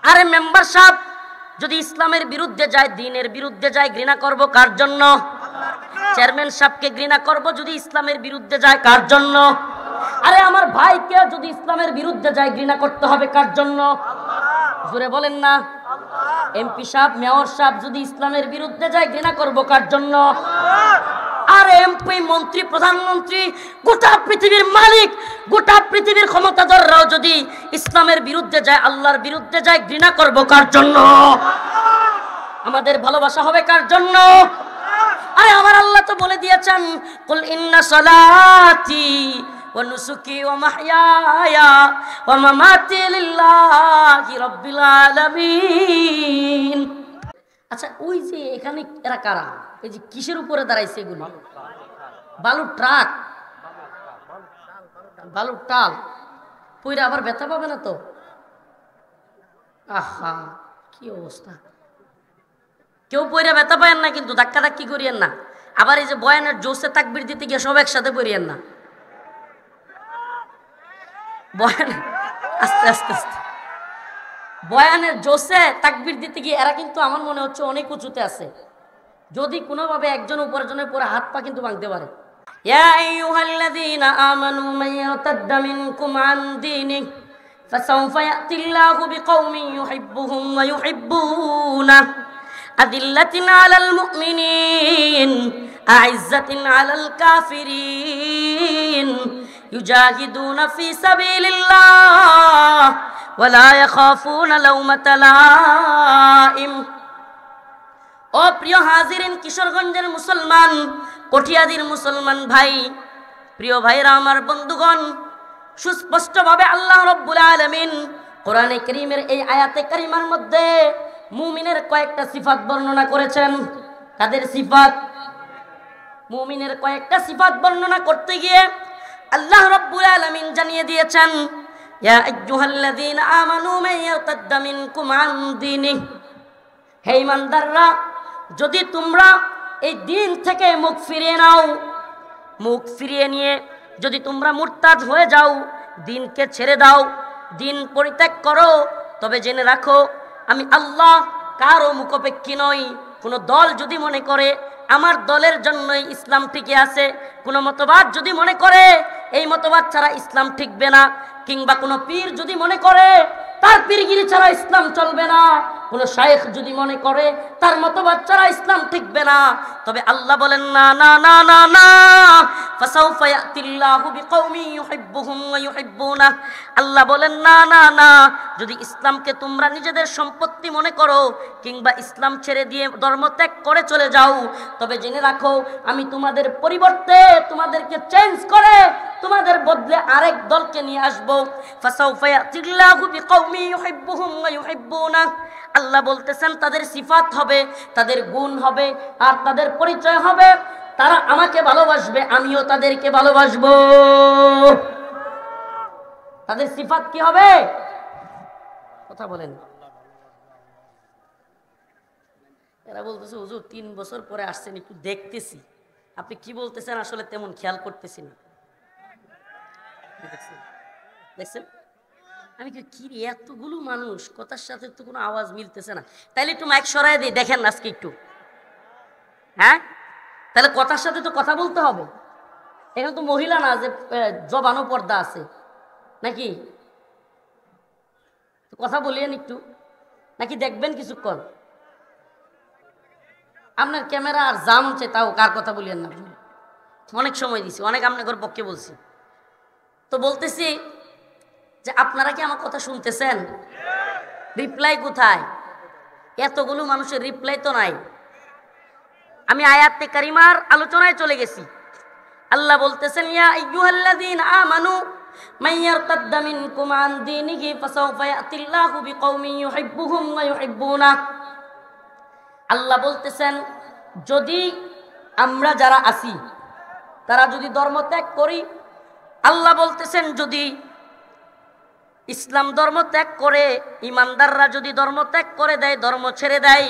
আরে মেম্বার সাহেব যদি ইসলামের বিরুদ্ধে যায়, দ্বীনের বিরুদ্ধে যায়, ঘৃণা করব কার জন্য? চেয়ারম্যান সাহেবকে ঘৃণা করব যদি ইসলামের বিরুদ্ধে যায়, কার জন্য? আরে আমার ভাইকে যদি ইসলামের বিরুদ্ধে যায়, ঘৃণা করতে হবে কার জন্য? জোরে বলেন না। এমপি সাহেব, মেয়র সাহেব যদি ইসলামের বিরুদ্ধে যায়, ঘৃণা করব কার জন্য? আর এমপি, মন্ত্রী, প্রধানমন্ত্রী, গোটা পৃথিবীর মালিক, গোটা পৃথিবীর ক্ষমতাধররাও যদি ইসলামের বিরুদ্ধে যায়, আল্লাহর বিরুদ্ধে যায়, ঘৃণা করব কার জন্য? আমাদের ভালোবাসা হবে কার জন্য? আরে আমার আল্লাহ তো বলে দিয়েছেন, কুল ইন্না সালাতি ওয়া নুসুকি ওয়া মাহইয়ায়া ওয়া মামাতি লিল্লাহি রাব্বিল আলামিন। আচ্ছা, ওই যে এখানে এরা কারা? এই যে কিসের উপরে দাঁড়াইছে এগুলো? বালুর ট্রাক, বালুর টাল। পইরা আবার ব্যথা পাবে না তো? আহা, কি অবস্থা! কেউ পইরা ব্যথা পায়েন না, কিন্তু ধাক্কা ধাক্কি করিয়েন না। আবার এই যে বয়ানের জোসে তাকবীর দিতে গিয়ে সব একসাথে পড়িয়েন না। বয়ান আস্তে আস্তে আস্তে, বয়ানের জোসে তাকবীর দিতে গিয়ে এরা কিন্তু আমার মনে হচ্ছে অনেক উঁচুতে আছে। যদি কোনোভাবে একজন উপার্জনের পরে হাত পা কিন্তু ভাঙতে পারে। ইয়া আইয়ুহাল্লাযীনা আমানু মান ইয়ারতাদ্দা মিনকুম আন দীনিহি ফাসাউফা ইয়াতিল্লাহু বিকওমিন ইউহিব্বুহুম ওয়া ইউহিব্বুনাহু আদিল্লাতিন আলাল মুমিনিন আইজ্জাতিন আলাল কাফিরিন ইউজাহিদুনা ফি সাবিলিল্লাহ ওয়া লা ইয়াখাফুনা লাওমাতা লাইম। ও প্রিয় হাজিরিন, কিশোরগঞ্জের মুসলমান, কঠিয়াদির মুসলমান ভাই, প্রিয় ভাইরা আমার, বন্ধুগণ, সুস্পষ্টভাবে আল্লাহ রাব্বুল আলামিন কোরআনে কারীমের এই আয়াতে কারিমার মধ্যে মুমিনের কয়েকটা সিফাত বর্ণনা করেছেন। কাদের সিফাত? মুমিনের কয়েকটা সিফাত বর্ণনা করতে গিয়ে আল্লাহ রাব্বুল আলামিন জানিয়ে দিয়েছেন, ইয়া আইয়ুহাল্লাযীনা আমানু মান ইয়ারতাদ্দা মিনকুম আন দীনিহি, হে ঈমানদাররা, যদি তোমরা এই দিন থেকে মুখ ফিরিয়ে নাও, মুখ ফিরিয়ে নিয়ে যদি তোমরা মুরতাদ হয়ে যাও, দিনকে ছেড়ে দাও, দিন পরিত্যাগ করো, তবে জেনে রাখো আমি আল্লাহ কারো মুখাপেক্ষী নই। কোনো দল যদি মনে করে আমার দলের জন্যই ইসলাম টিকে আছে, কোনো মতবাদ যদি মনে করে এই মতবাদ ছাড়া ইসলাম টিকবে না, কিংবা কোনো পীর যদি মনে করে তার পীরগিরি ছাড়া ইসলাম চলবে না, কোন শায়েখ যদি মনে করে তার মতবাদ ছাড়া ইসলাম টিকবে না, তবে আল্লাহ বলেন না না না না না, ফাসাউফা ইয়াতিল্লাহু বিকওমিন ইউহিব্বুহুম ওয়া ইউহিব্বুনাহু। আল্লাহ বলেন না না না, যদি ইসলামকে তোমরা নিজেদের সম্পত্তি মনে করো কিংবা ইসলাম ছেড়ে দিয়ে ধর্ম ত্যাগ করে চলে যাও, তবে জেনে রাখো আমি তোমাদের পরিবর্তে, তোমাদেরকে চেঞ্জ করে, তোমাদের বদলে আরেক দলকে নিয়ে আসবো। ফাসাউফা ইয়াতিল্লাহু বিকওমিন ইউহিব্বুহুম ওয়া ইউহিব্বুনাহু। আল্লাহ বলতেছেন তাদের সিফাত হবে, তাদের গুণ হবে, আর তাদের পরিচয় হবে, তারা আমাকে ভালোবাসবে, আমিও তাদেরকে ভালোবাসবো। তাদের সিফাত কি হবে? কথা বলেন। এরা বলতেছে হুজুর 3 বছর পরে আসছেন, একটু দেখতেছি, আপনি কি বলতেছেন আসলে তেমন খেয়াল করতেছি না। দেখছেন আমি কি এতগুলো মানুষ, কথার সাথে তো কোনো আওয়াজ মিলতেছে না, তাইলে একটু মাইক সরাই দিই, দেখেন আজকে একটু। হ্যাঁ, তাহলে কথার সাথে তো কথা বলতে হবে। এখানে তো মহিলা না যে জবানো পর্দা আছে নাকি? কথা বলিয়েন একটু, নাকি দেখবেন কিছুক্ষণ? আপনার ক্যামেরা আর জাম হচ্ছে, তাও কার কথা বলিয়েন না। অনেক সময় দিছি, অনেক আপনাদের পক্ষে বলছি। তো বলতেছি যে আপনারা কি আমার কথা শুনতেছেন? রিপ্লাই কোথায়? এতগুলো মানুষের রিপ্লাই তো নাই। আমি আয়াতে কারিমার আলোচনায় চলে গেছি। আল্লাহ বলতেছেন ইয়া আইয়ুহাল্লাযীনা আমানু মান ইয়ারতাদ্দা মিনকুম আন দীনিহি ফাসাউফা ইয়াতিল্লাহু বিকওমিন ইউহিব্বুহুম ওয়া ইউহিব্বুনাহু। আল্লাহ বলতেছেন যদি আমরা যারা আছি তারা যদি ধর্ম ত্যাগ করি, আল্লাহ বলতেছেন যদি ইসলাম ধর্ম ত্যাগ করে, ইমানদাররা যদি ধর্ম ত্যাগ করে দেয়, ধর্ম ছেড়ে দেয়,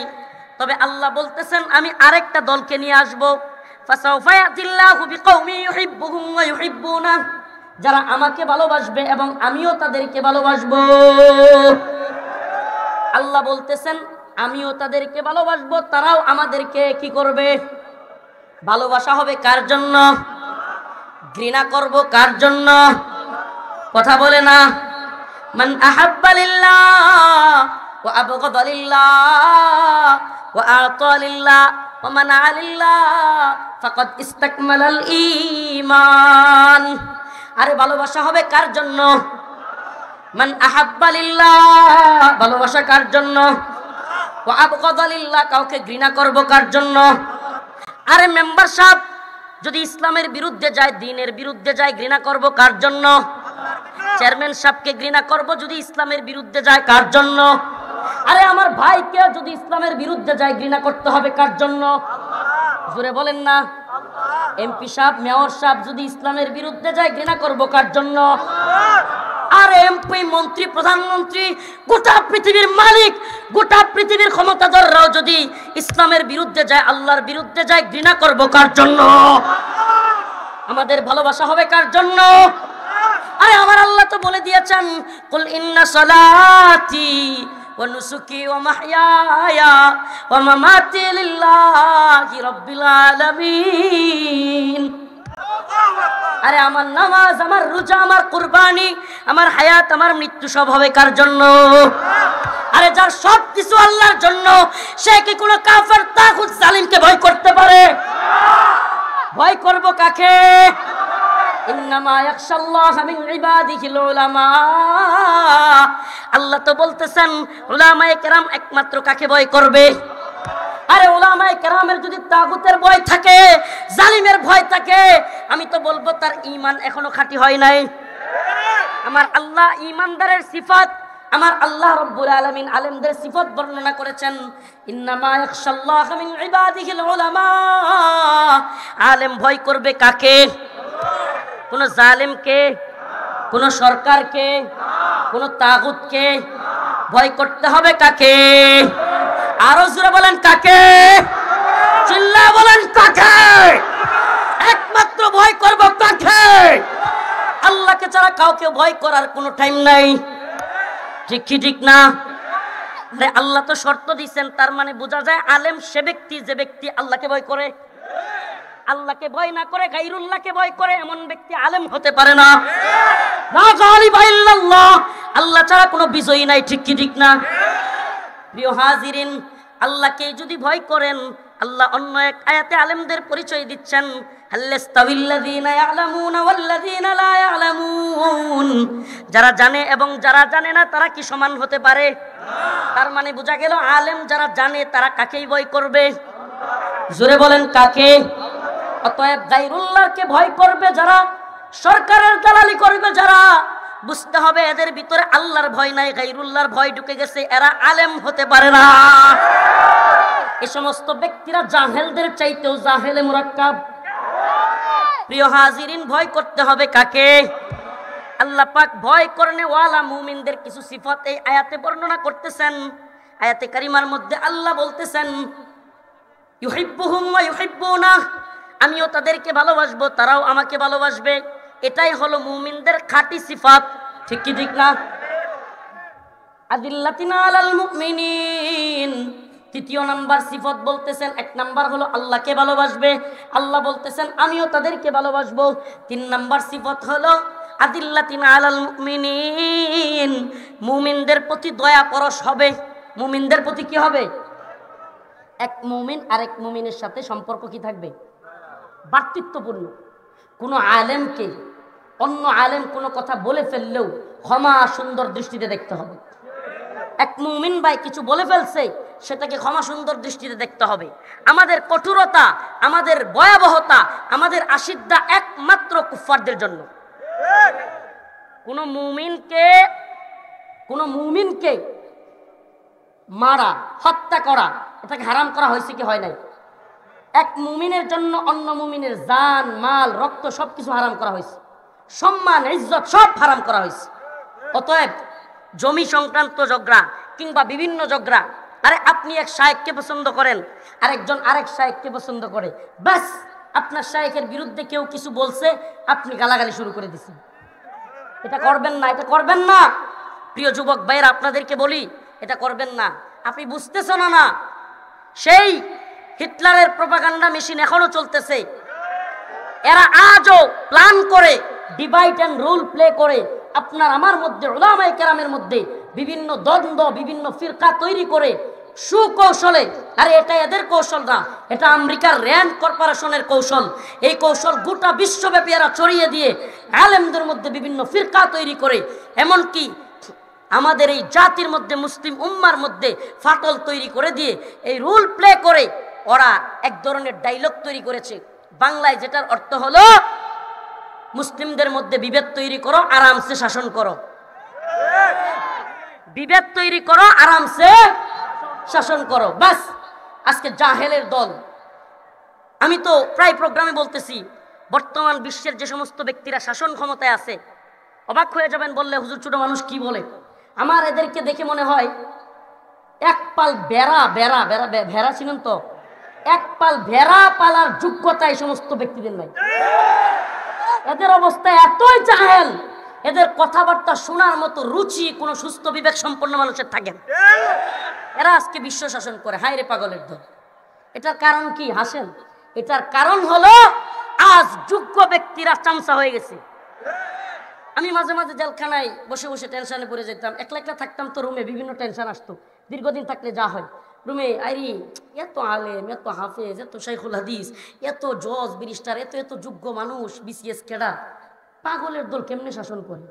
তবে আল্লাহ বলতেছেন আমি আরেকটা দলকে নিয়ে আসবো। ফাসাউফা ইয়াতিল্লাহু বিকওমিন ইউহিব্বুহুম ওয়া ইউহিব্বুনাহু, যারা আমাকে ভালোবাসবে এবং আমিও তাদেরকে ভালোবাসবো। আল্লাহ বলতেছেন আমিও তাদেরকে ভালোবাসবো, তারাও আমাদেরকে কি করবে? ভালোবাসা হবে কার জন্য? ঘৃণা করব কার জন্য? কথা বলে না। মান আহাব্বা লিল্লাহ ওয়া আবগাদা লিল্লাহ ওয়া আতা লিল্লাহ ওয়া মানা লিল্লাহ ফাকাদ ইসতাকমালাল ঈমান। আরে ভালোবাসা হবে কার জন্য? মান আহাব্বা লিল্লাহ, ভালোবাসা কার জন্য? ওয়া আবগাদা লিল্লাহ, কাউকে ঘৃণা করব কার জন্য? আরে মেম্বার সাহেব যদি ইসলামের বিরুদ্ধে যায়, দ্বীনের বিরুদ্ধে যায়, ঘৃণা করব কার জন্য? চেয়ারম্যান সাহেবকে ঘৃণা করব যদি ইসলামের বিরুদ্ধে যায়, কার জন্য? আরে আমার ভাইকে যদি ইসলামের বিরুদ্ধে যায়, ঘৃণা করতে হবে কার জন্য? জোরে বলেন না। এমপি সাহেব, মেয়র সাহেব যদি ইসলামের বিরুদ্ধে যায়, ঘৃণা করব কার জন্য? আর এমপি, মন্ত্রী, প্রধানমন্ত্রী, গোটা পৃথিবীর মালিক, গোটা পৃথিবীর ক্ষমতাধররাও যদি ইসলামের বিরুদ্ধে যায়, আল্লাহর বিরুদ্ধে যায়, ঘৃণা করব কার জন্য? আমাদের ভালোবাসা হবে কার জন্য? আরে আমার আল্লাহ তো বলে দিয়েছেন, কুল ইন্না সালাতি ওয়া নুসুকি ওয়া মাহইয়ায়া ওয়া মামাতি লিল্লাহি রাব্বিল আলামিন। আরে আমার নামাজ, আমার রোজা, আমার কুরবানি, আমার হায়াত, আমার মৃত্যু সব হবে কার জন্য? আরে যার সব কিছু আল্লাহর জন্য, সে কি কোনো কাফের, তাগুত, জালিমকে ভয় করতে পারে? ভয় করব কাকে? ইন্নামা ইয়াখশাল্লাহা মিন ইবাদিহিল উলামা। আল্লাহ তো বলতেছেন উলামায়ে কেরাম একমাত্র কাকে ভয় করবে? আরে উলামায়ে কেরামের যদি তাগুতের ভয় থাকে, জালিমের ভয় থাকে, আমি তো বলবো তার ঈমান এখনো খাঁটি হয় নাই। আমার আল্লাহ ঈমানদারের সিফাত, আমার আল্লাহ রাব্বুল আলামিন আলেমদের সিফাত বর্ণনা করেছেন, ইন্নামা ইয়াখশাল্লাহা মিন ইবাদিহিল উলামা। আলেম ভয় করবে কাকে? কোন জালেমকে, কোন সরকারকে, কোন তাগুতকে? ভয় করতে হবে কাকে? আরো জোরে বলেন কাকে? চিল্লায়ে বলেন কাকে? একমাত্র ভয় করব কাকে? আল্লাহকে ছাড়া কাউকে ভয় করার কোনো টাইম নাই। ঠিক কি ঠিক না? আরে আল্লাহ তো শর্ত দিয়েছেন, তার মানে বোঝা যায় আলেম সে ব্যক্তি যে ব্যক্তি আল্লাহকে ভয় করে। আল্লাহকে ভয় না করে গায়রুল্লাহকে ভয় করে এমন ব্যক্তি আলেম হতে পারে না। লা গালিবা ইল্লাল্লাহ, আল্লাহ ছাড়া কোনো বিজয়ী নাই। ঠিক কি ঠিক না? প্রিয় হাজিরিন, আল্লাহকে যদি ভয় করেন, আল্লাহ অন্য এক আয়াতে আলেমদের পরিচয় দিচ্ছেন, হাল্লাস্তাবিল্লাযীনা ইয়ালামুনা ওয়াল্লাযীনা লা ইয়ালামুন। যারা জানে এবং যারা জানে না তারা কি সমান হতে পারে? তার মানে বোঝা গেল আলেম যারা জানে তারা কাকেই ভয় করবে? জোরে বলেন কাকে? অতএব গায়রুল্লাহকে ভয় করবে যারা, সরকারের দালালি করবে যারা, বুঝতে হবে এদের ভিতরে আল্লাহর ভয় নাই, গায়রুল্লাহর ভয় ঢুকে গেছে, এরা আলেম হতে পারে না। এই সমস্ত ব্যক্তিরা জাহেলদের চাইতেও জাহেলে মুরাক্কাব। প্রিয় হাজিরিন, ভয় করতে হবে কাকে? আল্লাহ পাক ভয় করনে ওয়ালা মুমিনদের কিছু সিফাত এই আয়াতে বর্ণনা করতেছেন। আয়াতে কারিমার মধ্যে আল্লাহ বলতেছেন, ইউহিব্বুহুম ওয়া ইউহিব্বুনা, আমিও তাদেরকে ভালোবাসবো, তারাও আমাকে ভালোবাসবে। এটাই হলো মুমিনদের খাঁটি সিফাত। ঠিক কি ঠিক না? আদিল্লাতিনা আলাল মুমিনিন, তৃতীয় নাম্বার সিফাত বলতেছেন। এক নাম্বার হলো আল্লাহকে ভালোবাসবে, আল্লাহ বলতেছেন আমিও তাদেরকে ভালোবাসবো। 3 নাম্বার সিফাত হলো আদিল্লাতিনা আলাল মুমিনিন, মুমিনদের প্রতি দয়া পরশ হবে। মুমিনদের প্রতি কি হবে? এক মুমিন আরেক মুমিনের সাথে সম্পর্ক কি থাকবে? ভ্রাতৃত্বপূর্ণ। কোনো আলেমকে অন্য আলেম কোনো কথা বলে ফেললেও ক্ষমা সুন্দর দৃষ্টিতে দেখতে হবে। এক মুমিন ভাই কিছু বলে ফেলছে, সেটাকে ক্ষমা সুন্দর দৃষ্টিতে দেখতে হবে। আমাদের কঠোরতা, আমাদের ভয়াবহতা, আমাদের আশিদ্দা একমাত্র কুফফারদের জন্য। কোনো মুমিনকে মারা, হত্যা করা, এটাকে হারাম করা হয়েছে কি হয় নাই? এক মুমিনের জন্য অন্য মুমিনের জান, মাল, রক্ত সবকিছু হারাম করা হয়েছে, সম্মান, ইজ্জত সব হারাম করা হয়েছে। অতএব জমি সংক্রান্ত ঝগড়া কিংবা বিভিন্ন ঝগড়া, আরে আপনি এক শায়েখকে পছন্দ করেন, আরেকজন আরেক শায়েখকে পছন্দ করে, বাস আপনার শায়েখের বিরুদ্ধে কেউ কিছু বলছে, আপনি গালাগালি শুরু করে দিচ্ছেন। এটা করবেন না, এটা করবেন না। প্রিয় যুবক ভাইয়েরা, আপনাদেরকে বলি, এটা করবেন না। আপনি বুঝতেছেন না, সেই হিটলারের প্রপাগান্ডা মেশিন এখনো চলতেছে। এরা আজও প্ল্যান করে ডিভাইড অ্যান্ড রুল প্লে করে আপনার আমার মধ্যে, উলামায়ে কেরামের মধ্যে বিভিন্ন দ্বন্দ্ব, বিভিন্ন ফিরকা তৈরি করে সুকৌশলে, আরে এটা এদের কৌশল না, এটা আমেরিকার র্যান্ড কর্পোরেশনের কৌশল। এই কৌশল গোটা বিশ্বব্যাপী এরা ছড়িয়ে দিয়ে আলেমদের মধ্যে বিভিন্ন ফিরকা তৈরি করে, এমনকি আমাদের এই জাতির মধ্যে, মুসলিম উম্মার মধ্যে ফাটল তৈরি করে দিয়ে এই রুল প্লে করে ওরা এক ধরনের ডায়লগ তৈরি করেছে বাংলায়, যেটার অর্থ হলো মুসলিমদের মধ্যে বিভেদ তৈরি করো, আরামসে শাসন করো। বিভেদ তৈরি করো, আরামসে শাসন করো, বাস। আজকে জাহেলের দল। আমি তো প্রায় প্রোগ্রামে বলতেছি, বর্তমান বিশ্বের যে সমস্ত ব্যক্তিরা শাসন ক্ষমতায় আছে, অবাক হয়ে যাবেন বললে, হুজুর ছোট মানুষ কি বলে। আমার এদেরকে দেখে মনে হয় এক পাল ভেড়া ছিলেন তো, এক পাল ভেড়া পালার যোগ্যতা এই সমস্ত ব্যক্তিদের নাই। এদের অবস্থা এতই জাহেল, এদের কথাবার্তা শোনার মতো রুচি কোনো সুস্থ বিবেক সম্পন্ন মানুষের থাকে না। এরা আজকে বিশ্ব শাসন করে, হায় রে পাগলের দল। এটার কারণ কি? হাসেন। এটার কারণ হলো আজ যোগ্য ব্যক্তিরা চামচা হয়ে গেছে। আমি মাঝে মাঝে জেলখানায় বসে বসে টেনশনে পড়ে যেতাম, একলা একলা থাকতাম তো রুমে, বিভিন্ন টেনশন আসতো। দীর্ঘদিন থাকলে যা হয় রুমে, আইরি এত আলেম, এত হাফেজ, এত শাইখুল হাদিস, এত জজ ব্যারিস্টার, এত এত যোগ্য মানুষ, বিসিএস ক্যাডার, পাগলের দল কেমনে শাসন করে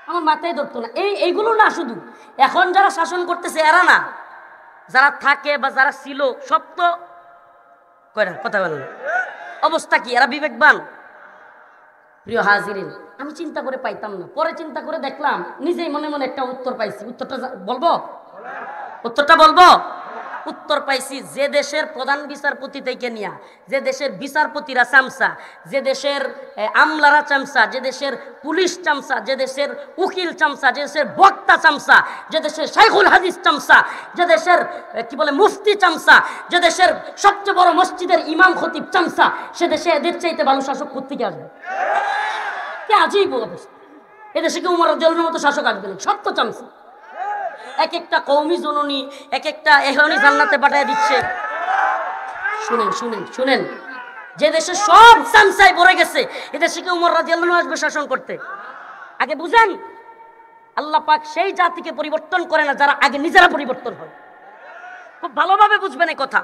আমার মাথায় ধরতো না। এইগুলো না, শুধু এখন যারা শাসন করতেছে এরা না, যারা থাকে বা যারা ছিল সব তো কয়রা কথা বলেন। অবস্থা কি? এরা বিবেকবান? প্রিয় হাজিরিন, আমি চিন্তা করে পাইতাম না, পরে চিন্তা করে দেখলাম, নিজেই মনে মনে একটা উত্তর পাইছি। উত্তরটা বলবো? উত্তর পাইছি, যে দেশের প্রধান বিচারপতি থেকে নিয়া, যে দেশের বিচারপতিরা চামচা, যে দেশের আমলারা চামচা, যে দেশের পুলিশ চামচা, যে দেশের উকিল চামচা, যে দেশের বক্তা চামচা, যে দেশের শাইখুল হাদিস চামচা, যে দেশের কি বলে মুফতি চামচা, যে দেশের সবচেয়ে বড় মসজিদের ইমাম খতিব চামচা, সে দেশে এদের চাইতে ভালো শাসক কোত্থেকে আসবে? কে আজীব অবস্থা। এদেশে কি উমর রাদিয়াল্লাহু মতো শাসক আসবে না? সত্য চামচা। এক একটা কওমি জননী, এক একটা এখনই জান্নাতে পাঠায় দিচ্ছে। শুনেন, যে দেশে সব চামচায় ভরে গেছে, এদেশে কি উমর রাদিয়াল্লাহু আসবে শাসন করতে? আগে বুঝেন, আল্লাহ পাক সেই জাতিকে পরিবর্তন করে না যারা আগে নিজেরা পরিবর্তন হয়। খুব ভালোভাবে বুঝবেন এই কথা,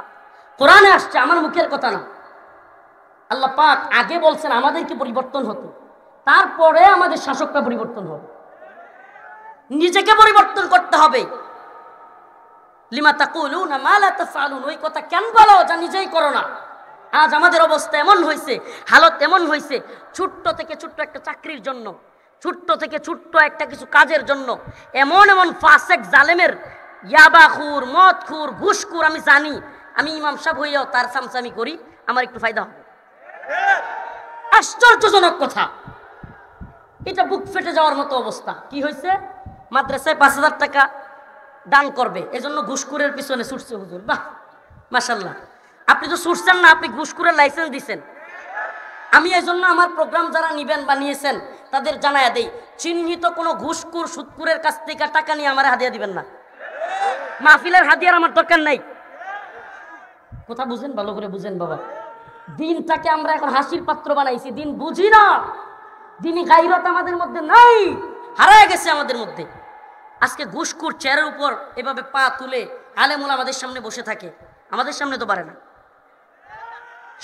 কোরআনে আসছে, আমার মুখের কথা না। আল্লাহ পাক আগে বলছেন আমাদেরকে পরিবর্তন হতে, তারপরে আমাদের শাসকরা পরিবর্তন হবে। নিজেকে পরিবর্তন করতে হবে। লিমা তাকুলুনা মা লা তাফআলুন, ওই কথা কেন বলো যা নিজেই করো না। আজ আমাদের অবস্থা এমন হয়েছে, হালত এমন হয়েছে, ছোট্ট থেকে ছোট্ট একটা চাকরির জন্য, ছোট্ট থেকে ছোট্ট একটা কিছু কাজের জন্য এমন এমন ফাসেক জালেমের, ইয়াবাখুর, মদখুর, ঘুষখুর, আমি জানি, আমি ইমাম সাহেব হইয়াও তার চামচামি করি, আমার একটু ফায়দা হবে। আশ্চর্যজনক কথা, এটা বুক ফেটে যাওয়ার মতো অবস্থা। কি হয়েছে? মাদ্রাসায় ৫,০০০ টাকা দান করবে, এজন্য ঘুষখুরের পিছনে ছুটছে হুজুর। বাহ, মাশাআল্লাহ। আপনি তো ছুটছেন না, আপনি ঘুষখুরের লাইসেন্স দিচ্ছেন। আমি এই জন্য আমার প্রোগ্রাম যারা নিবেন বা নিয়েছেন তাদের জানায়া দেই, চিহ্নিত কোনো ঘুষখুর সুদখুরের কাছ থেকে টাকা নিয়ে আমার হাদিয়া দিবেন না। মাহফিলের হাদিয়ার আমার দরকার নাই। কথা বুঝেন, ভালো করে বুঝেন বাবা। দিনটাকে আমরা এখন হাসির পাত্র বানাইছি, দিন বুঝি না। দিনই গায়রত আমাদের মধ্যে নাই, হারায় গেছে আমাদের মধ্যে। আজকে ঘুষখুর চেয়ারের উপর এভাবে পা তুলে আলেমুল আমাদের সামনে বসে থাকে, আমাদের সামনে তো পারে না।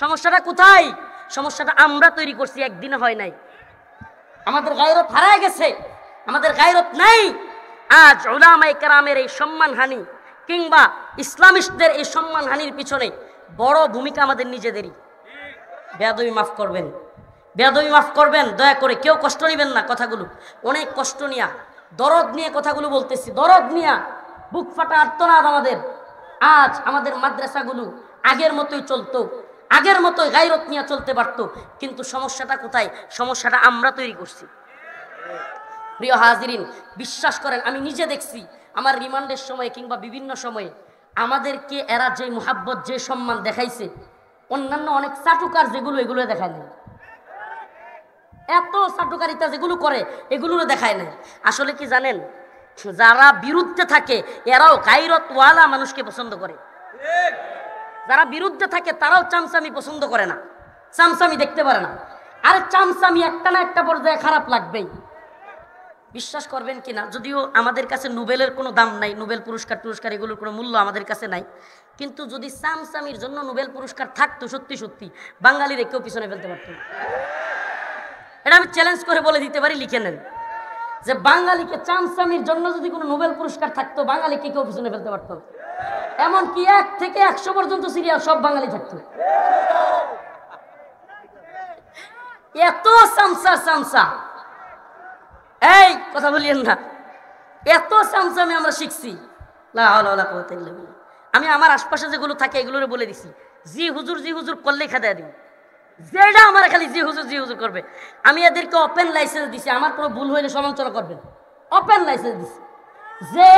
সমস্যাটা কোথায়? সমস্যাটা আমরা তৈরি করছি, একদিনে হয় নাই। আমাদের গায়রত হারায় গেছে, আমাদের গায়রত নাই। আজ উলামায়ে কেরামের এই সম্মানহানি কিংবা ইসলামিস্টদের এই সম্মানহানির পিছনে বড় ভূমিকা আমাদের নিজেদেরই। বেয়াদবি মাফ করবেন, বেয়াদবি মাফ করবেন, দয়া করে কেউ কষ্ট নেবেন না। কথাগুলো অনেক কষ্ট নিয়া, দরদ নিয়ে কথাগুলো বলতেছি, দরদ নিয়া, বুক ফাটা আর্তনাদ আমাদের। আজ আমাদের মাদ্রাসাগুলো আগের মতোই চলতো, আগের মতোই গায়রত নিয়ে চলতে পারতো, কিন্তু সমস্যাটা কোথায়? সমস্যাটা আমরা তৈরি করছি। প্রিয় হাজিরিন, বিশ্বাস করেন, আমি নিজে দেখছি আমার রিমান্ডের সময় কিংবা বিভিন্ন সময়ে আমাদেরকে এরা যে মুহাব্বত, যে সম্মান দেখাইছে, অন্যান্য অনেক চাটুকার যেগুলো, এগুলো দেখায় নাই। এত চাটুকারিতা যেগুলো করে এগুলো দেখায় নাই। আসলে কি জানেন, যারা বিরুদ্ধে থাকে এরাও গায়রতওয়ালা মানুষকে পছন্দ করে। যারা বিরুদ্ধে থাকে তারাও চামচামি পছন্দ করে না, চামচামি দেখতে পারে না। আর চামচামি একটা না একটা পর্যায়ে খারাপ লাগবেই। বিশ্বাস করবেন কিনা, যদিও আমাদের কাছে নোবেলের কোনো দাম নাই, নোবেল পুরস্কার এগুলোর কোনো মূল্য আমাদের কাছে নাই, কিন্তু যদি চামচামির জন্য নোবেল পুরস্কার থাকতো সত্যি সত্যি বাঙালির কেউ পিছনে ফেলতে পারত না। এটা আমি চ্যালেঞ্জ করে বলে দিতে পারি, লিখে নেন যে বাঙালিকে চামচামির জন্য যদি কোনো নোবেল পুরস্কার থাকতো বাঙালিকে কেউ পিছনে ফেলতে পারতো। এমনকি 1 থেকে 100 পর্যন্ত সিরিয়াল সব বাঙালি থাকতো। এত চামচা এই কথা বলিয়েন না, এত চামচামি আমরা শিখছি। আমি আমার আশপাশে যেগুলো থাকে এগুলোরে বলে দিছি, জি হুজুর করলেই খেদায় দিই, যেটা আমার খালি জি হুজুর করবে। আমি এদেরকে ওপেন লাইসেন্স দিছি, আমার কোনো ভুল হইলে সমালোচনা করবেন, ওপেন লাইসেন্স দিছি। যে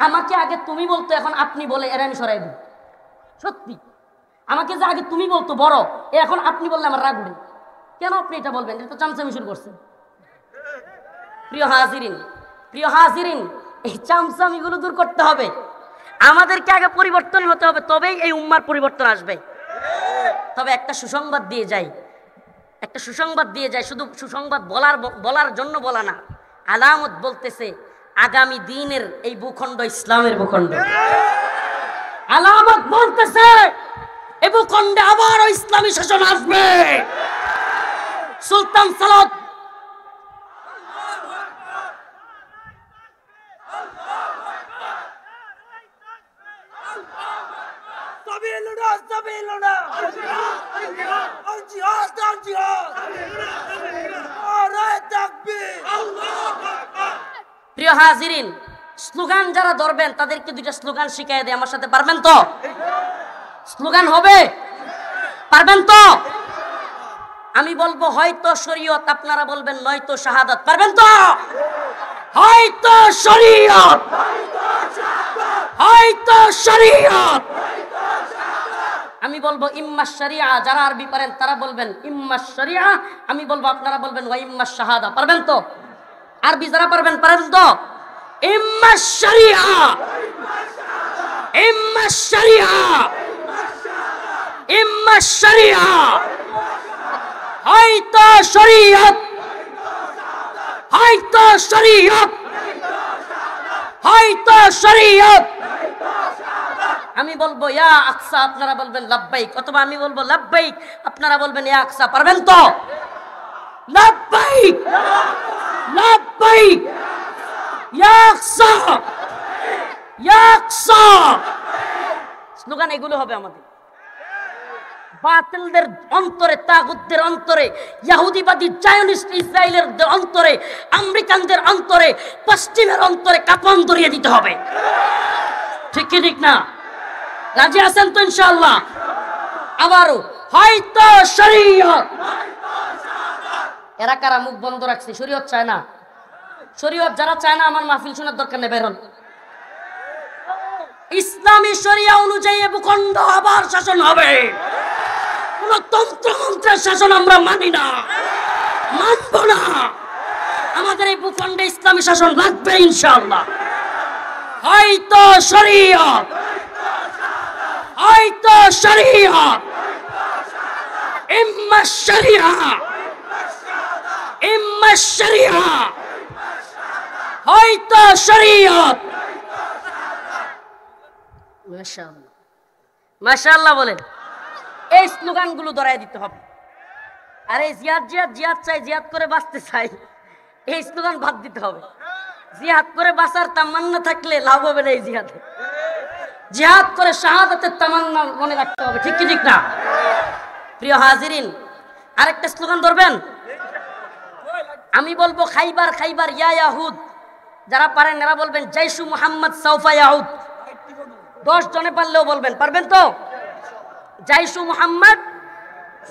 আমাকে আগে তুমি বলতো এখন আপনি বলে এরা আমি সরাই দিই। সত্যি আমাকে যে আগে তুমি বলতো বড়, এখন আপনি বললে আমার রাগ উঠে। কেন আপনি এটা বলবেন? এটা তো চামচামি শুরু করছেন। প্রিয় হাজিরিন, এই চামচামিগুলো দূর করতে হবে। আমাদেরকে আগে পরিবর্তন হতে হবে, তবেই এই উম্মার পরিবর্তন আসবে। তবে একটা সুসংবাদ দিয়ে যাই, শুধু সুসংবাদ বলার জন্য বলা না, আলামত বলতেছে আগামী দিনের এই ভূখণ্ড ইসলামের ভূখণ্ড। আলামত বলতেছে এই ভূখণ্ডে আবারও ইসলামী শাসন আসবে। সুলতান সালাত প্রিয় হাজিরিন, স্লোগান যারা ধরবেন তাদেরকে 2টা স্লোগান শিখাই দেয়। আমার সাথে পারবেন তো? স্লোগান হবে, পারবেন তো? আমি বলবো হয়তো শরীয়ত, আপনারা বলবেন নয়তো শাহাদাত। পারবেন তো? হয়তো শরীয়ত, হয়তো শরীয়ত। আমি বলবো ইম্মা শরিয়া, যারা আরবি পারেন তারা বলবেন ইম্মা শরিয়া, আমি বলবো আপনারা বলবেন ওয়া ইম্মা শাহাদা। পারবেন তো? আরবি যারা পারবেন তো? ইম্মা শরিয়া, ইম্মা শরিয়া, ইম্মা শরিয়া, হয়তো শরীয়ত, হয়তো শরীয়ত, হয়তো শরীয়ত। আমি বলবো ইয়া আকসা, আপনারা বলবেন লাব্বাইক, অথবা আমি বলবো লাব্বাইক, আপনারা বলবেন ইয়া আকসা। পারবেন তো? লাব্বাইক, লাব্বাইক, ইয়া আকসা, ইয়া আকসা। স্লোগান এগুলো হবে আমাদের। বাতিলদের অন্তরে, তাগুতদের অন্তরে, ইহুদিবাদী জায়নিস্ট ইসরায়েলের অন্তরে, আমেরিকানদের অন্তরে, পশ্চিমের অন্তরে কাঁপন ধরিয়ে দিতে হবে। ঠিক কি ঠিক না? রাজি আছেন তো ইনশাআল্লাহ? আবারও হয়তো শরীয়ত। এরা কারা মুখ বন্ধ রাখছে? শরীয়ত চায় না। শরীয়ত যারা চায় না আমার মাহফিল শোনার দরকার নেই, বের হন। ইসলামী শরিয়া অনুযায়ী ভূখণ্ড আবার শাসন হবে। কোন তন্ত্রমন্ত্রের শাসন আমরা মানি না, মানব না। আমাদের এই ভূখণ্ডে ইসলামী শাসন লাগবে ইনশাআল্লাহ। হয়তো শরীয়ত, হয়তো শরীয়ত, ইম্মা শরিয়া, ইম্মা শরিয়া, হয়তো শরীয়ত। মাশাআল্লাহ, মাশাআল্লাহ বলেন। এই স্লোগানগুলো ধরায় দিতে হবে। আর এই জিহাদ জিহাদ জিহাদ চাই, জিহাদ করে বাঁচতে চাই, এই স্লোগান বাদ দিতে হবে। জিহাদ করে বাঁচার তামান্না থাকলে লাভ হবে না এই জিহাদে। জিহাদ করে শাহাদাতের তামান্না মনে রাখতে হবে। ঠিক কি ঠিক না? প্রিয় হাজিরিন, আরেকটা স্লোগান ধরবেন। আমি বলবো খাইবার খাইবার ইয়া ইয়াহুদ। যারা পারেন এরা বলবেন জাইশু মুহাম্মদ সাউফা ইয়াউদ। 10 জনে পারলেও বলবেন। পারবেন তো? জাইশু মুহাম্মদ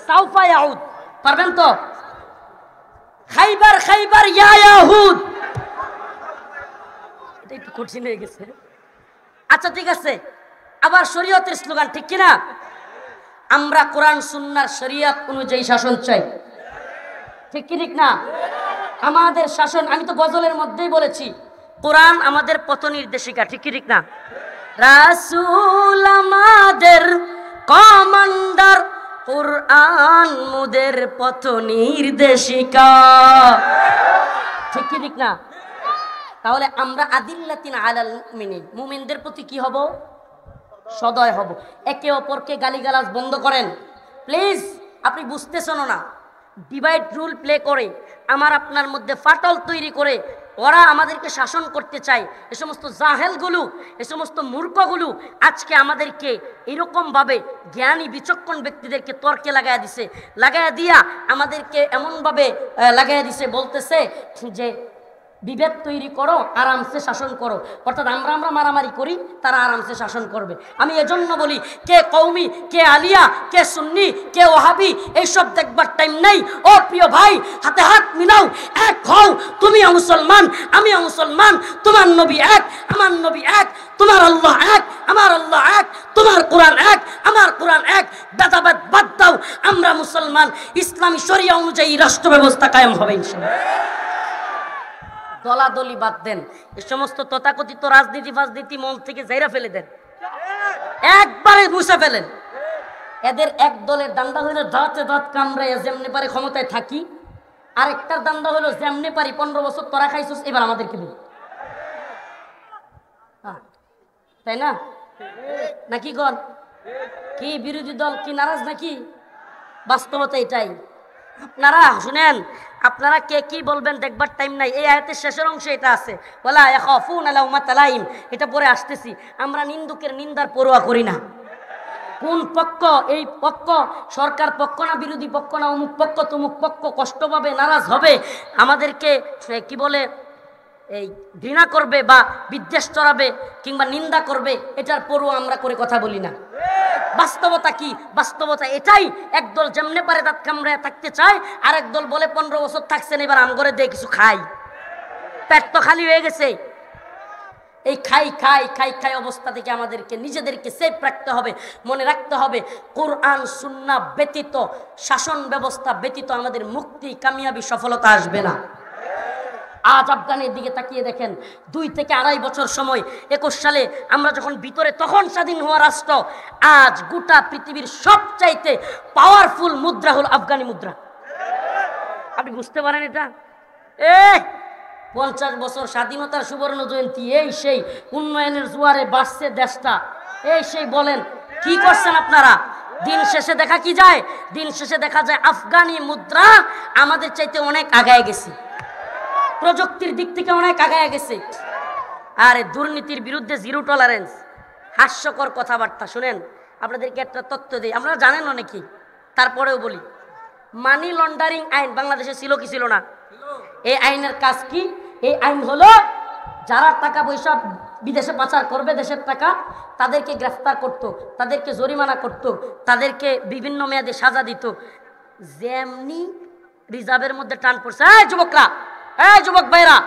সাউফা ইয়াউদ। পারবেন তো? খাইবার খাইবার ইয়া ইয়াহুদ। এটা একটু কঠিন হয়ে গেছে। আচ্ছা ঠিক আছে, আবার শরীয়তের স্লোগান, ঠিক কিনা? আমরা কোরআন সুন্নাহর শরীয়ত অনুযায়ী শাসন চাই। ঠিক কি ঠিক না? আমাদের শাসন, আমি তো গজলের মধ্যেই বলেছি কোরআন আমাদের পথ নির্দেশিকা, ঠিক কি ঠিক না? রাসূল আমাদের কমান্ডার, কোরআন মোদের পথ নির্দেশিকা, ঠিক কি ঠিক না? তাহলে আমরা আদিল্লাতিন আলাল মুমিনিন, মুমিনদের প্রতি কি হব? সদয় হব। একে অপরকে গালিগালাজ বন্ধ করেন প্লিজ। আপনি বুঝতেছেন না, ডিভাইড রুল প্লে করে আমার আপনার মধ্যে ফাটল তৈরি করে ওরা আমাদেরকে শাসন করতে চায়। এ সমস্ত জাহেলগুলো, এ সমস্ত মূর্খগুলো আজকে আমাদেরকে এরকমভাবে জ্ঞানী বিচক্ষণ ব্যক্তিদেরকে তর্কে লাগাইয়া দিছে, লাগাইয়া দিয়া আমাদেরকে এমনভাবে লাগাইয়া দিছে, বলতেছে যে বিভেদ তৈরি করো, আরামসে শাসন করো। অর্থাৎ আমরা মারামারি করি, তারা আরামসে শাসন করবে। আমি এজন্য বলি, কে কওমি, কে আলিয়া, কে সুন্নি, কে ওহাবি, এইসব দেখবার টাইম নাই। ও প্রিয় ভাই, হাতে হাত মিলাও, এক হও। তুমিও মুসলমান, আমিও মুসলমান। তোমার নবী এক, আমার নবী এক। তোমার আল্লাহ এক, আমার আল্লাহ এক। তোমার কোরআন এক, আমার কোরআন এক। ভেদাভেদ বাদ দাও, আমরা মুসলমান। ইসলামী শরিয়া অনুযায়ী রাষ্ট্র ব্যবস্থা কায়েম হবে ইনশাআল্লাহ। দলাদলি বাদ দেন, এই সমস্ত তথাকথিত রাজনীতি ফাজনীতি মন থেকে জাইরা ফেলে দেন, একবারে মুছে ফেলেন। এদের এক দলের দান্দা হইল দাঁতে দাঁত কামড়ায় যেমনি পারে ক্ষমতায় থাকি, আরেকটার দান্দা হইল যেমনি পারি 15 বছর তোরা খাইছিস, এবার আমাদেরকে দিন, তাই না? নাকি গণ কি বিরোধী দল কি নারাজ নাকি? বাস্তবতা এটাই। আপনারা শুনেন, আপনারা কে কি বলবেন দেখবার টাইম নাই। এই আয়াতের শেষের অংশে এটা আছে, ওয়ালা ইয়াখাফুনা লাউমাতা লাইম, এটা পরে আসতেছি। আমরা নিন্দুকের নিন্দার পরোয়া করি না। কোন পক্ষ, এই পক্ষ সরকার পক্ষ না বিরোধী পক্ষ না অমুক পক্ষ তমুক পক্ষ কষ্ট পাবে, নারাজ হবে, আমাদেরকে কি বলে এই ঘৃণা করবে বা বিদ্বেষ চড়াবে কিংবা নিন্দা করবে, এটার পরোয়া আমরা করে কথা বলি না। বাস্তবতা কি? বাস্তবতা এটাই, একদল যেমনে পারে দাঁত কামড়ায় থাকতে চায়, আর একদল বলে 15 বছর থাকছেন, এবার আম করে দিয়ে কিছু খাই, পেট তো খালি হয়ে গেছে। এই খাই খাই খাই খাই অবস্থা থেকে আমাদেরকে নিজেদেরকে সেফ রাখতে হবে। মনে রাখতে হবে, কোরআন সুন্নাহ ব্যতীত, শাসন ব্যবস্থা ব্যতীত আমাদের মুক্তি, কামিয়াবি, সফলতা আসবে না। আজ আফগানের দিকে তাকিয়ে দেখেন, 2 থেকে 2.5 বছর সময়, 21 সালে আমরা যখন ভিতরে, তখন স্বাধীন হওয়া রাষ্ট্র। আজ গোটা পৃথিবীর সবচাইতে পাওয়ারফুল মুদ্রা হল আফগানি মুদ্রা। আপনি বুঝতে পারেন এটা? 50 বছর স্বাধীনতার সুবর্ণ জয়ন্তী, এই সেই উন্নয়নের জোয়ারে বাড়ছে দেশটা, এই সেই বলেন কি করছেন আপনারা? দিন শেষে দেখা কি যায়? দিন শেষে দেখা যায় আফগানি মুদ্রা আমাদের চাইতে অনেক আগায় গেছে, প্রযুক্তির দিক থেকে অনেক আগায় গেছে। আর দুর্নীতির বিরুদ্ধে জিরো টলারেন্স, হাস্যকর কথাবার্তা। শুনেন, আপনাদেরকে একটা তথ্য দিই, আপনারা জানেন অনেকেই, তারপরেও বলি। মানি লন্ডারিং আইন বাংলাদেশে ছিল কি ছিল না? এই আইনের কাজ কি? এই আইন হলো যারা টাকা পয়সা বিদেশে পাচার করবে, দেশের টাকা, তাদেরকে গ্রেফতার করত, তাদেরকে জরিমানা করত, তাদেরকে বিভিন্ন মেয়াদে সাজা দিত। যেমনি রিজার্ভের মধ্যে টান পড়ছে, এই যুবকরা, এই যুবক ভাইরা,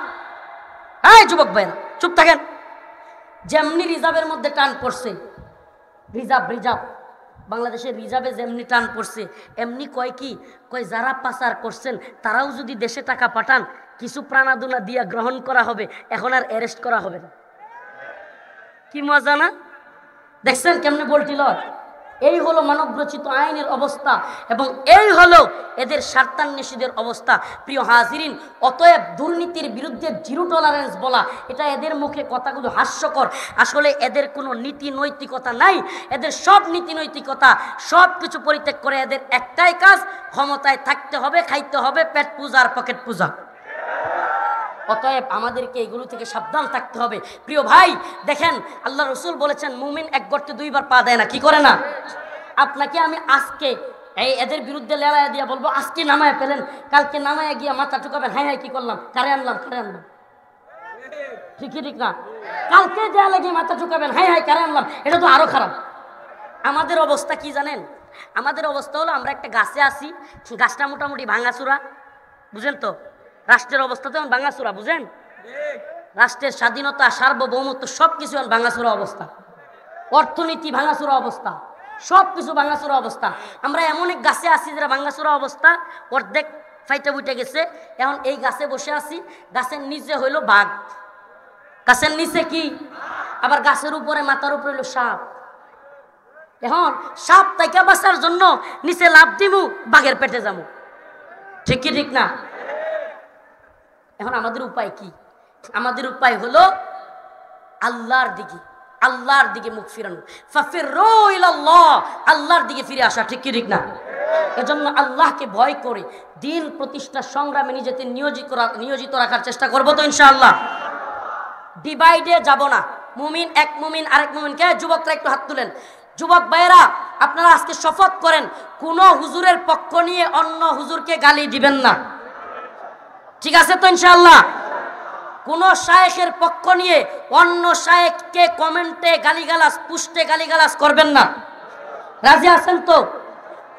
এই যুবক ভাইরা চুপ থাকেন। যেমনি রিজার্ভের মধ্যে টান পড়ছে, রিজার্ভ বাংলাদেশের রিজার্ভে যেমনি টান পড়ছে, এমনি কয় কি কয়, যারা পাচার করছেন তারাও যদি দেশে টাকা পাঠান, কিছু প্রাণাদুনা দিয়া গ্রহণ করা হবে, এখন আর অ্যারেস্ট করা হবে না। কি মজা না? দেখছেন কেমনে বলছিল? এই হলো মানবরচিত আইনের অবস্থা, এবং এই হলো এদের স্বার্থান্বেষীদের অবস্থা। প্রিয় হাজিরিন, অতএব দুর্নীতির বিরুদ্ধে জিরো টলারেন্স বলা, এটা এদের মুখে কথাগুলো হাস্যকর। আসলে এদের কোনো নীতি নৈতিকতা নাই। এদের সব নীতি নৈতিকতা সব কিছু পরিত্যাগ করে এদের একটাই কাজ, ক্ষমতায় থাকতে হবে, খাইতে হবে, পেট পূজা আর পকেট পূজা। অতএব আমাদেরকে এগুলো থেকে সাবধান থাকতে হবে। প্রিয় ভাই দেখেন, আল্লাহ রসুল বলেছেন, মুমিন এক গর্তে 2 বার পা দেয় না। কি করে না? আপনাকে আমি আজকে এদের বিরুদ্ধে লেলায় দিয়া বলবো, আজকে নামায় পেলেন, কালকে নামায় গিয়া মাথা ঠুকাবেন, হ্যাঁ কি করলাম, কারে আনলাম। ঠিকই ঠিক না? কালকে দেয়া লাগিয়ে মাথা ঠুকাবেন, হ্যাঁ কারে আনলাম, এটা তো আরো খারাপ। আমাদের অবস্থা কি জানেন? আমাদের অবস্থা হলো, আমরা একটা গাছে আসি, গাছটা মোটামুটি ভাঙাচুরা, বুঝেন তো? রাষ্ট্রের অবস্থা তো ভাঙাচুরা, বুঝেন? রাষ্ট্রের স্বাধীনতা, সার্বভৌমত্ব সবকিছু ভাঙাচুরা অবস্থা, অর্থনীতি ভাঙাচুরা অবস্থা, সবকিছু ভাঙাচুরা অবস্থা। আমরা এমন এক গাছে আছি যেটা ভাঙাচুরা অবস্থা, অর্ধেক ফাইটা বুইটে গেছে। এখন এই গাছে বসে আছি, গাছের নিচে হইল বাঘ, গাছের নিচে কি, আবার গাছের উপরে মাথার উপরে হলো সাপ। এখন সাপ থেকে বাঁচার জন্য নিচে লাফ দিমু, বাঘের পেটে যাবো, ঠিক কি ঠিক না? এখন আমাদের উপায় কি? আমাদের উপায় হলো আল্লাহর দিকে, আল্লাহর দিকে মুখ ফিরানো, ফাফিরু ইলাল্লাহ, আল্লাহর দিকে ফিরে আসা, ঠিক কি ঠিক না? এজন্য আল্লাহকে ভয় করে দিন প্রতিষ্ঠার সংগ্রামে নিজেকে নিয়োজিত রাখার চেষ্টা করবো তো ইনশাআল্লাহ। ডিভাইডে যাব না, মুমিন এক মুমিন আরেক মুমিনকে। যুবকরা একটু হাত তুলেন। যুবক ভাইয়েরা, আপনারা আজকে শপথ করেন কোন হুজুরের পক্ষ নিয়ে অন্য হুজুরকে গালি দিবেন না, ঠিক আছে তো ইনশাআল্লাহ? কোন শায়েখের পক্ষ নিয়ে অন্য শায়েখকে কমেন্টে গালিগালাজ, পুষ্টে গালিগালাজ করবেন না। রাজি আছেন তো?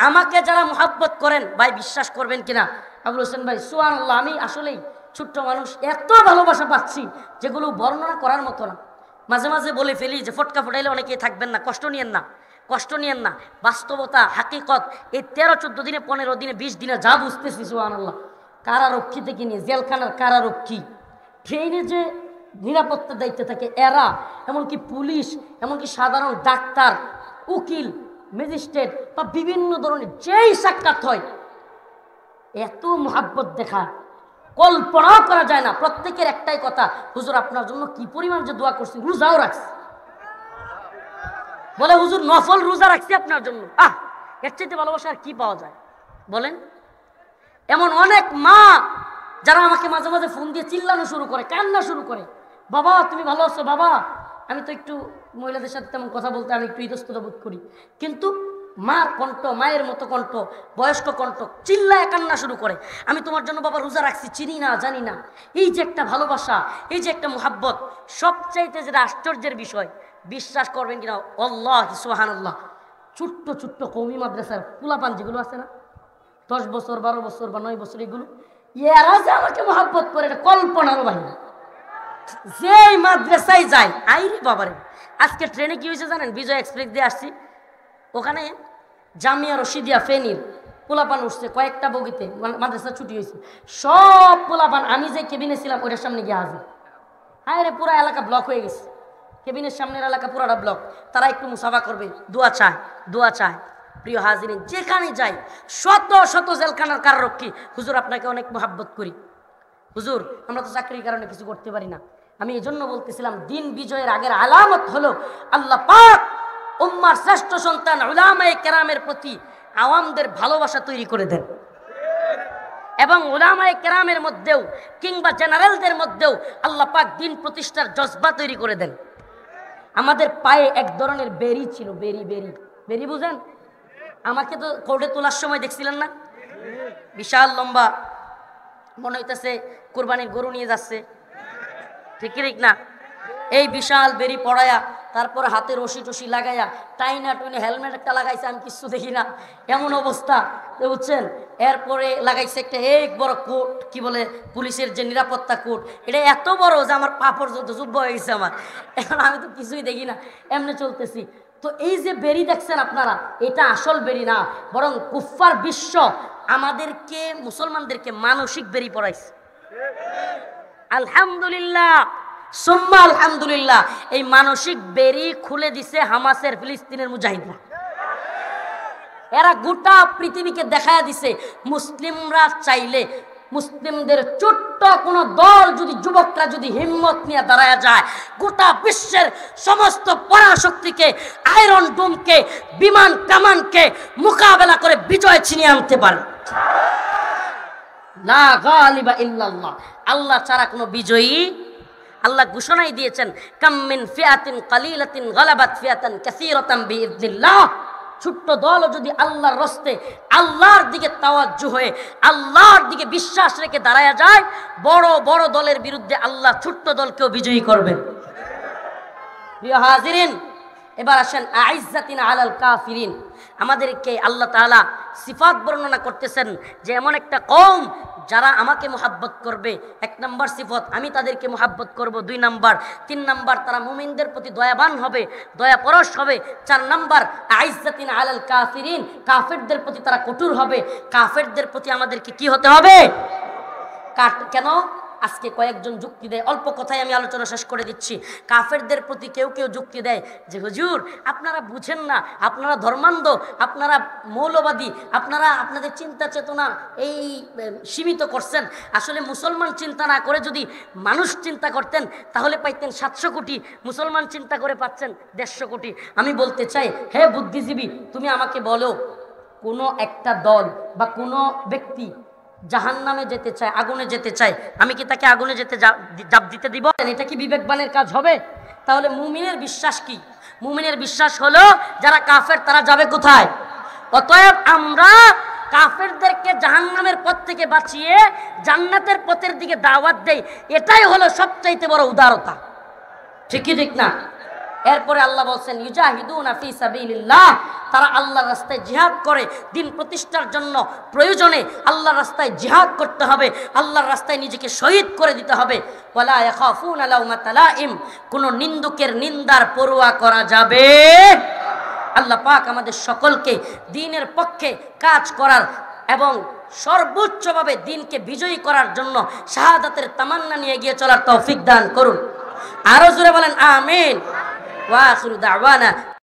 আমাকে যারা মুহাব্বত করেন ভাই, বিশ্বাস করবেন কিনা আবুল হোসেন ভাই, সুবহানাল্লাহ, আমি আসলেই ছোট্ট মানুষ, এত ভালোবাসা পাচ্ছি যেগুলো বর্ণনা করার মতো না। মাঝে মাঝে বলে ফেলি যে ফটকা ফটাইলে অনেকেই থাকবেন না, কষ্ট নিয়েন না, কষ্ট নিয়েন না। বাস্তবতা, হাকিকত, এই 13-14 দিনে, 15 দিনে, 20 দিনে যা বুঝতেছি, সুবহানাল্লাহ, কারারক্ষী থেকে নিয়ে জেলখানার কারারক্ষী, ট্রেনে যে নিরাপত্তার দায়িত্বে থাকে এরা, এমনকি পুলিশ, এমনকি সাধারণ ডাক্তার, উকিল, ম্যাজিস্ট্রেট বা বিভিন্ন ধরনের যেই সাক্ষাৎ হয়, এত মুহাব্বত দেখা কল্পনাও করা যায় না। প্রত্যেকের একটাই কথা, হুজুর আপনার জন্য কি পরিমাণ যে দোয়া করছি, রোজাও রাখছি, বলে হুজুর নফল রোজা রাখছি আপনার জন্য। এর চাইতে ভালোবাসা আর কি পাওয়া যায় বলেন? এমন অনেক মা যারা আমাকে মাঝে মাঝে ফোন দিয়ে চিল্লানো শুরু করে, কান্না শুরু করে, বাবা তুমি ভালো আছো বাবা? আমি তো একটু মহিলাদের সাথে তেমন কথা বলতে আমি একটু ইতস্তত বোধ করি, কিন্তু মার কণ্ঠ, মায়ের মতো কণ্ঠ, বয়স্ক কণ্ঠ, চিল্লায় কান্না শুরু করে, আমি তোমার জন্য বাবা রোজা রাখছি, চিনি না, জানি না। এই যে একটা ভালোবাসা, এই যে একটা মুহাব্বত, সবচাইতে যেটা আশ্চর্যের বিষয়, বিশ্বাস করবেন কিনা, আল্লাহ সুবহানাল্লাহ, ছোট্ট ছোট্ট কওমি মাদ্রাসার পোলাপান যেগুলো আছে না, 10 বছর 12 বছর বা 9 বছর, এগুলো এরা যে আমাকে মুহাব্বত করে, এটা কল্পনারও বাইরে। যেই মাদ্রাসায় যায়, আইরে বাবারে, আজকে ট্রেনে কি হয়েছে জানেন? বিজয় এক্সপ্রেস দিয়ে আসছি, ওখানে জামিয়া রশিদিয়া ফেনীর পোলাপান উঠছে কয়েকটা বগিতে, মাদ্রাসা ছুটি হয়েছে, সব পোলাপান আমি যে কেবিনে ছিলাম ওইটার সামনে গিয়ে হাজির। হ্যাঁ রে, পুরা এলাকা ব্লক হয়ে গেছে, কেবিনের সামনের এলাকা পুরাটা ব্লক। তারা একটু মুসাফা করবে, দোয়া চায়, দোয়া চায়। প্রিয় হাজিরিন, যেখানে যাই শত শত জেলখানার কারারক্ষী, হুজুর আপনাকে অনেক মুহাব্বত করি, হুজুর আমরা তো চাকরির কারণে কিছু করতে পারি না। আমি এই জন্য বলতেছিলাম, দিন বিজয়ের আগের আলামত হলো আল্লাহ পাক উম্মার শ্রেষ্ঠ সন্তান উলামায়ে কেরামের প্রতি আওয়ামদের ভালোবাসা তৈরি করে দেন, এবং উলামায়ে কেরামের মধ্যেও কিংবা জেনারেলদের মধ্যেও আল্লাহ পাক দিন প্রতিষ্ঠার জজবা তৈরি করে দেন। আমাদের পায়ে এক ধরনের বেরি ছিল, বেরি বেরি বেরি বুঝেন? আমাকে তো কোর্টে তোলার সময় দেখছিলেন না, বিশাল লম্বা, মনে হইতেছে কোরবানির গরু নিয়ে যাচ্ছে, ঠিক ঠিক না? এই বিশাল বেরি পড়ায়া, তারপরে হাতে রশি টসি লাগাইয়া, টাইনা টুইনে হেলমেট একটা লাগাইছে, আমি কিছু দেখি না, এমন অবস্থা, বুঝছেন? এরপরে লাগাইছে একটা এক বড় কোট, কি বলে পুলিশের যে নিরাপত্তা কোট, এটা এত বড় যে আমার পা পর্যন্ত যুব্ব হয়ে গেছে আমার। এখন আমি তো কিছুই দেখি না, এমনি চলতেছি। তো এই যে বেরি দেখছেন আপনারা, এটা আসল বেরি না, বরং কুফফার বিশ্ব আমাদেরকে, মুসলমানদেরকে মানসিক বেরি পড়াইছে। আলহামদুলিল্লাহ সুম্মা আলহামদুলিল্লাহ, এই মানসিক বেরি খুলে দিছে হামাসের, ফিলিস্তিনের মুজাহিদরা। এরা গোটা পৃথিবীকে দেখায়া দিছে, মুসলিমরা চাইলে, মুসলিমদের ছোট্ট কোন দল যদি, যুবকরা যদি হিম্মত নিয়ে দাঁড়ায় যায়, গোটা বিশ্বের সমস্ত পরাশক্তিকে, আয়রন ডোমকে, বিমান কামানকে মোকাবেলা করে বিজয় ছিনিয়ে আনতে পারে। লা গালিবা ইল্লাল্লাহ, আল্লাহ ছাড়া কোনো বিজয়ী, আল্লাহ ঘোষণাই দিয়েছেন, কাম মিন ফিয়াতিন কালিলাতিন গালাবাত ফিয়াতান কাসীরাতান বিইذনিল্লাহ। ছোট্ট দলও যদি আল্লাহর রাস্তে, আল্লাহর দিকে তাওয়াজ্জু হয়ে, আল্লাহর দিকে বিশ্বাস রেখে দাঁড়ায়া যায়, বড় বড় দলের বিরুদ্ধে আল্লাহ ছোট্ট দলকেও বিজয়ী করবেন। প্রিয় হাজিরিন, এবার আসেন আইজ্জাতিন আলাল কাফিরিন। আমাদেরকে আল্লাহ তাআলা সিফাত বর্ণনা করতেছেন যে এমন একটা কওম যারা আমাকে মুহাব্বত করবে। 1 নম্বর সিফত, আমি তাদেরকে মুহাব্বত করব। 2 নম্বর, 3 নম্বর, তারা মুমিনদের প্রতি দয়াবান হবে, দয়াপরশ হবে। 4 নম্বর, আইজ্জাতিন আলাল কাফিরিন, কাফেরদের প্রতি তারা কঠোর হবে। কাফেরদের প্রতি আমাদেরকে কি হতে হবে? কেন? আজকে কয়েকজন যুক্তি দেয়, অল্প কথায় আমি আলোচনা শেষ করে দিচ্ছি। কাফেরদের প্রতি কেউ কেউ যুক্তি দেয় যে হুজুর আপনারা বুঝেন না, আপনারা ধর্মান্ধ, আপনারা মৌলবাদী, আপনারা আপনাদের চিন্তা চেতনা এই সীমিত করছেন। আসলে মুসলমান চিন্তা না করে যদি মানুষ চিন্তা করতেন তাহলে পাইতেন 700 কোটি, মুসলমান চিন্তা করে পাচ্ছেন 150 কোটি। আমি বলতে চাই, হে বুদ্ধিজীবী, তুমি আমাকে বলো কোনো একটা দল বা কোনো ব্যক্তি জাহান্নামে যেতে চায়, আগুনে যেতে চায়, আমি কি তাকে আগুনে যেতে জাপ দিতে দিব? এটা কি বিবেকবানের কাজ হবে? তাহলে মুমিনের বিশ্বাস কি? মুমিনের বিশ্বাস হলো যারা কাফের তারা যাবে কোথায়? অতএব আমরা কাফেরদেরকে জাহান্নামের পথ থেকে বাঁচিয়ে জান্নাতের পথের দিকে দাওয়াত দেই, এটাই হলো সবচাইতে বড় উদারতা। ঠিক কি ঠিক না? এরপরে আল্লাহ বলছেন ইউজাহিদুনা ফি সাবিলিল্লাহ, তারা আল্লাহর রাস্তায় জিহাদ করে। দিন প্রতিষ্ঠার জন্য প্রয়োজনে আল্লাহর রাস্তায় জিহাদ করতে হবে, আল্লাহর রাস্তায় নিজেকে শহীদ করে দিতে হবে। ওয়ালা ইয়াখাফুনা লাউমাতা লাইম, কোনো নিন্দুকের নিন্দার পরোয়া করা যাবে। আল্লাহ পাক আমাদের সকলকে দ্বীনের পক্ষে কাজ করার এবং সর্বোচ্চভাবে দ্বীনকে বিজয়ী করার জন্য শাহাদাতের তামান্না নিয়ে এগিয়ে চলার তৌফিক দান করুন। আরো জোরে বলেন আমিন। ওয়া আখিরু দাওয়ানা